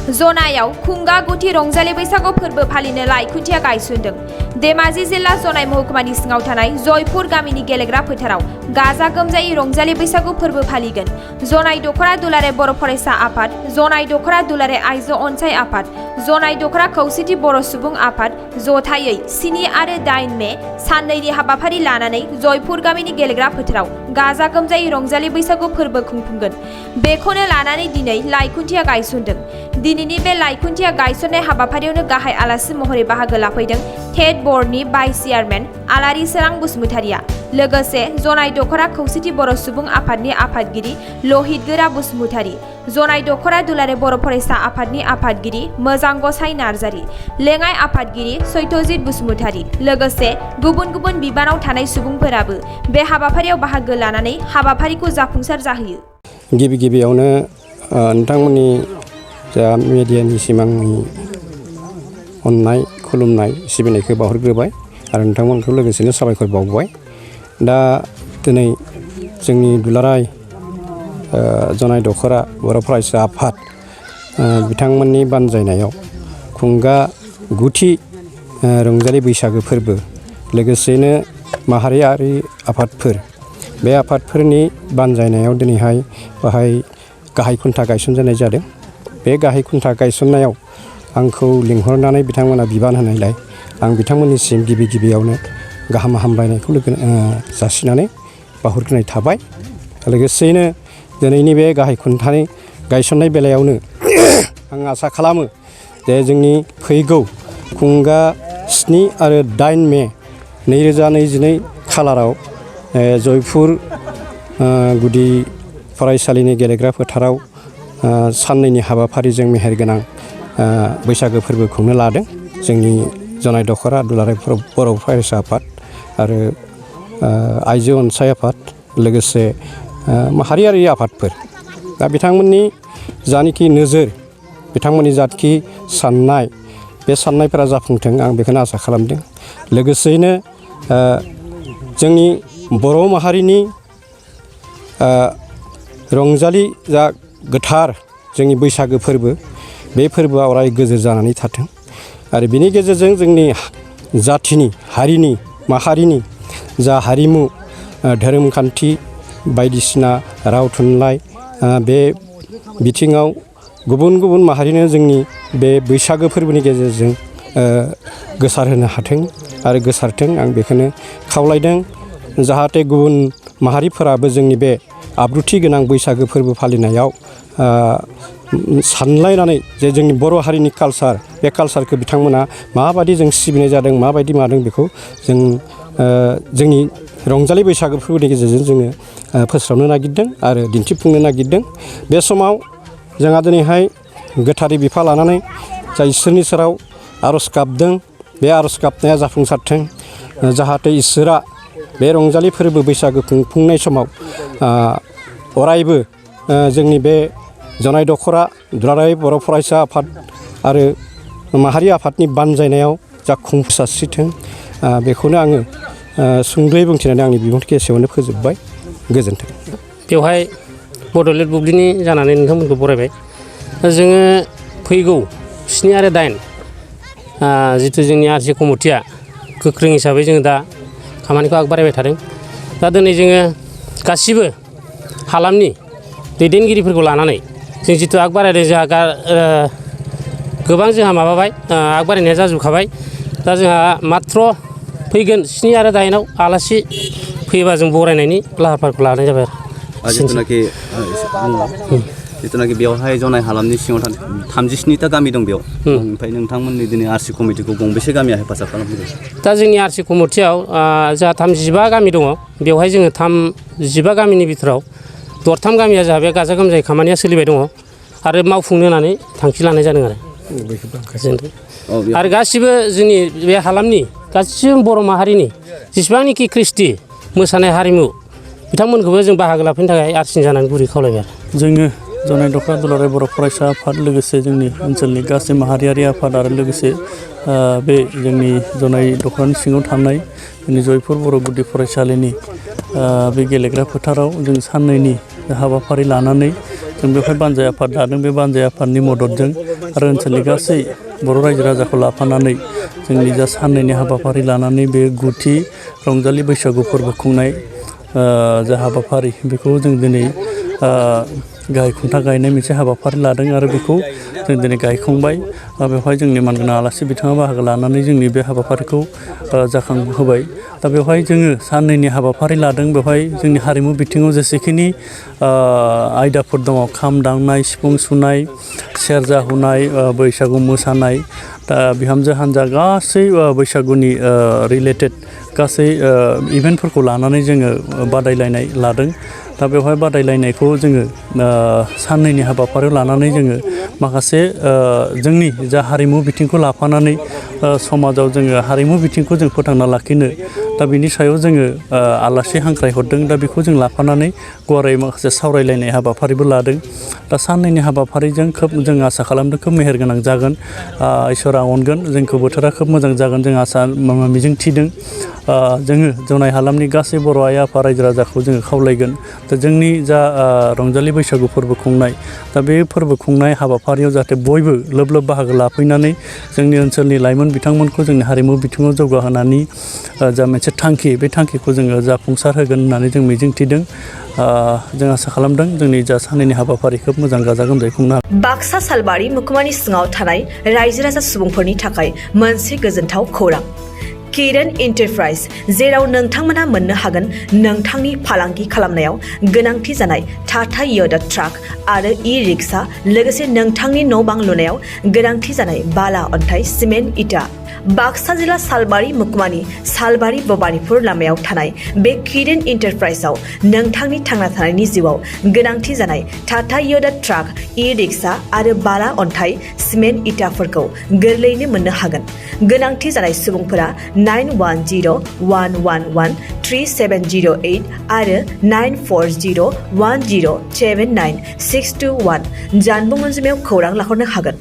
जनायाव खुंगा गुथि रंजालि बैसागु फोरबो फालिनो लाइखुन्थिया गायसनदों। धेमाजि जिल्ला जनाय महकुमानि सिङाव थानाय जयपुर गामिनि गेलेग्रा फोथाराव गाजा गोमजायै रंजालि बैसागु फोरबो फालिगोन। जनाय दखरा दुलाराय बर' फरायसा आफाद, जनाय दखरा दुलाराय आइजो अनसाय आफाद, जनाय दखरा खौसेथि बर' सुबुं आफाद जथायै 7 आरो 8 मे साननैनि हाबाफारि लानानै जयपुर गामिनि गेलेग्रा फोथाराव गाजा गोमजायै रंजालि बैसागु फोरबो खुंफुंगोन। बेखौनो लानानै दिनै लाइखुन्थिया गायसनदों। दिनैनि बे लाइखुन्थिया गायसननाय हाबाफारियावनो गाहाय आलासि महरै बाहागो लाफैदों टेट बर्डनि भाइस चेयारमेन आलारि सोरां बसुमतारिया। लोगोसे जनाय दखरा खौसेथि बर' सुबुं आफादनि आफादगिरि लहित गोरा बसुमतारि, जनाय दखरा दुलाराय बर' फरायसा आफादनि आफादगिरि मोजां गसाइ नार्जारि, लेङाइ आफादगिरि सत्यजित बसुमतारि, लोगोसे गुबुन गुबुन बिबानाव थानाय सुबुंफोराबो बे हाबाफारियाव बाहागो लानानै हाबाफारिखौ जाफुंसार जाहोयो। गिबियावनो नोंथांमोननि जा मिडियानि सिमांनि अननाय खुलुमनाय सिबिनायखौ बावहरग्रोबाय आरो नोंथांमोनखौ लोगोसेनो साबायखर बावबाय। दा दिनै जोंनि दुलाराय जनाय दखरा बर' फरायसा आफाद बिथांमोननि बानजायनायाव खुंगा गुथि रंजालि बैसागो फोरबो लोगोसेनो माहारियारि आफादफोर बे आफादफोरनि बानजायनायाव दिनैहाय बाहाय गाहाय खुन्था गायसनजानाय जादों। बे गाहाय खुन्था गायसननायाव आंखौ लिंहरनानै बिथांमोना बिबान होनायलाय आं बिथांमोननिसिम गिबियावनो गाहाम हामलायनायखौ जासिनानै बावहरग्रोनाय थाबाय। लोगोसेयैनो दिनैनि बे गाहाय खुन्थानि गायसननाय बेलायावनो आं आसा खालामो जे जोंनि फैगौ खुंगा 7 आरो 8 मे 2022 खालाराव जयपुर गुदि फरायसालिनि गेलेग्रा फोथाराव साननैनि हाबाफारिजों मेहेरगोनां बैसागो फोरबो खुंनो लादों जोंनि जनाय दखरा दुलाराय बर' फरायसा आफाद आरो आइजो अनसाय आफाद लोगोसे माहारियारि आफादफोर। दा बिथांमोननि जानिखि नोजोर, बिथांमोननि जानिखि साननाय, बे साननायफोरा जाफुंथों आं बेखौनो आसा खालामदों। लोगोसेयैनो जोंनि बर' माहारिनि रंजालि जा गोथार जोंनि बैसागो फोरबो, बे फोरबोआ अराय गोजोर जानानै थाथों आरो बिनि गेजेरजों जोंनि जाथिनि, हारिनि, माहारिनि जा हारिमु, धोरोमखान्थि बायदिसिना राव थुनलाइ बे बिथिङाव गुबुन गुबुन माहारिनो जोंनि बे बैसागो फोरबोनि गेजेरजों गोसारहोनो हाथों आरो गोसारथों आं बेखौनो खावलायदों। जाहाथे गुबुन माहारिफोराबो जोंनि बे आब्रुथि गोनां बैसागो फोरबो फालिनायाव सानलायनानै जे जोंनि बर' हारिनि कालसार, बे कालसारखौ बिथांमोना माबायदि जों सिबिनाय जादों, माबायदि मादों बेखौ जों जोंनि रंजालि बैसागो फोरबोनि गेजेरजों जोङो फोस्रावनो नागिरदों आरो दिन्थिफुंनो नागिरदों। बे समाव जोंहा दिनैहाय गोथारै बिफा लानानै जा इसोरनि सेराव आर'ज गाबदों, बे आर'ज गाबनाया जाफुंसारथों। जाहाथे इसोरा बे रंजालि फोरबो बैसागो खुंफुंनाय समाव अरायबो जोंनि बे जनाय दखरा दुलाराय बर' फरायसा आफाद आरो माहारि आफादनि बानजायनायाव जाफुंसारथों। बेखौनो आङो सुंद'यै बुंथिनानै आंनि बिबुंथिखौ एसेयावनो फोजोबबाय। गोजोन्थों। बेवहाय बड'लेण्ड बुब्लिनि जानानै नोंथांमोनखौ बरायबाय। जोङो फैगौ 7 आरो 8 जिथु जोंनि आरसि कमिटिया गोख्रों हिसाबै जोङो दा खामानिखौ आगबारायबाय थादों। दा दिनै जोङो गासिबो हालामनि दैदेनगिरिफोरखौ लानानै जों जिथु आगबारायदों, जोंहा गोबां जोंहा माबाबाय, आगबारायनाया जाजोबखाबाय। दा जोंहा माथ्र फैगोन 7 आरो 8 आलासि फैयोबा जों बरायनायनि लाहार फाहारखौ लानाय जाबाय आरो जिथुनाखि बेवहाय जनाय हालामनि सिङाव 37टा गामि दं बेयाव। ओमफ्राय नोंथांमोननि दिनै आरसि कमिटिखौ गंबेसे गामिया हेफाजाब खालामदों? दा जोंनि आरसि कमिटियाव जोंहा 35 गामि दङ। बेवहाय जोङो 35 गामिनि बिथोराव 3 गामिया जोंहा बे गाजा गोमजायै खामानिया सोलिबाय दङ आरो मावफुंनो होननानै थांखि लानाय जादों आरो गासिबो जोंनि बे हालामनि गासिबो बर' माहारिनि जेसेबांनाखि कृष्टि मोसानाय हारिमु बिथांमोनखौबो जों बाहागो लाफैनो थाखाय आरसिन जानानै गुरै खावलायबाय आरो जोङो जनाय दखरा दुलाराय बर' फरायसा आफाद लोगोसे जोंनि ओनसोलनि गासै माहारियारि आफाद आरो लोगोसे बे जोंनि जनाय दखरानि सिङाव थानाय जोंनि जयपुर बर' गुदि फरायसालिनि बे गेलेग्रा फोथाराव जों साननैनि हाबाफारि लानानै जों बेवहाय बानजाय आफाद दादों। बे बानजाय आफादनि मददजों आरो ओनसोलनि गासै बर' रायजो राजाखौ लाफानानै जोंनि जा साननैनि हाबाफारि लानानै बे गुथि रंजालि बैसागु फोरबो खुंनाय जा हाबाफारि बेखौ जों दिनै गाहाय खुन्था गायनाय मोनसे हाबाफारि लादों आरो बेखौ जों दिनै गायखांबाय बेवहाय जोंनि मानगोनां आलासि बिथाङा बाहागो लानानै जोंनि बे हाबाफारिखौ जाखांहोबाय दा बेवहाय जोङो साननैनि हाबाफारि लादों बेवहाय जोंनि हारिमु बिथिङाव जेसेखिनि आयदाफोर दङ खाम दामनाय सिफुं सुनाय सेरजा हुनाय बैसागु मोसानाय दा बिहामजो हान्जा गासै बैसागुनि रिलेटेड गासै इभेन्टफोरखौ लानानै जोङो बादायलायनाय लादों दा बेवहाय बादायलायनायखौ जोङो साननैनि हाबाफारियाव लानानै जोङो माखासे जोंनि जा हारिमु बिथिंखौ लाफानानै समाजाव जोङो हारिमु बिथिंखौ जों फोथांना लाखिनो दा बिनि सायाव जोङो आलासि हांख्रायहरदों दा बेखौ जों लाफानानै गुवारै माखासे सावरायलायनाय हाबाफारिबो लादों दा साननैनि हाबाफारिजों खोब जों आसा खालामदों खोब मेहेरगोनां जागोन इसोरा अनगोन जोंखौ बोथोरा खोब मोजां जागोन जों आसा मिजिं थिदों जोङो जनाय हालामनि गासै बर' आइ आफा रायजो राजाखौ जोङो खावलायगोन दा जोंनि जा रंजालि बैसागु फोरबो खुंनाय दा बे फोरबो खुंनाय हाबाफारियाव जाहाथे बयबो लोब लोब बाहागो लाफैनानै जोंनि ओनसोलनि लाइमोन बिथांमोनखौ जोंनि हारिमु बिथिङाव जौगाहोनायनि जा मोनसे थांखि बे थांखिखौ जोङो जाफुंसार होगोन होननानै जों मिजिंथिदों जों आसा खालामदों जोंनि जा साननैनि हाबाफारि खोब मोजां गाजा गोमजायै खुंनो हागोन। बाक्सा सालबारि मुखुमानि सिङाव थानाय रायजो राजा सुबुंफोरनि थाखाय मोनसे गोजोनथाव खौरां किरण एन्टारप्राइज जेराव नोंथांमोना मोननो हागोन नोंथांनि फालांगि खालामनायाव गोनांथि जानाय टाटा य'दा ट्राक आरो ई-रिक्सा लोगोसे नोंथांनि न' बां लुनायाव गोनांथि जानाय बाला अन्थाइ सिमेन्ट इटा बाक्सा जिल्ला सालबारि मुखुमानि सालबारि भबानिपुर लामायाव थानाय बे किरण एन्टारप्राइजआव नोंथांनि थांना थानायनि जिउआव गोनांथि जानाय टाटा य'दा ट्राक ई-रिक्सा आरो बाला अन्थाइ सिमेन्ट इटाफोरखौ गोरलैयैनो मोननो हागोन गोनांथि जानाय सुबुंफोरा 9101113708 आरो 9401079621 जानबुं अनजिमायाव खौरां लाहरनो हागोन।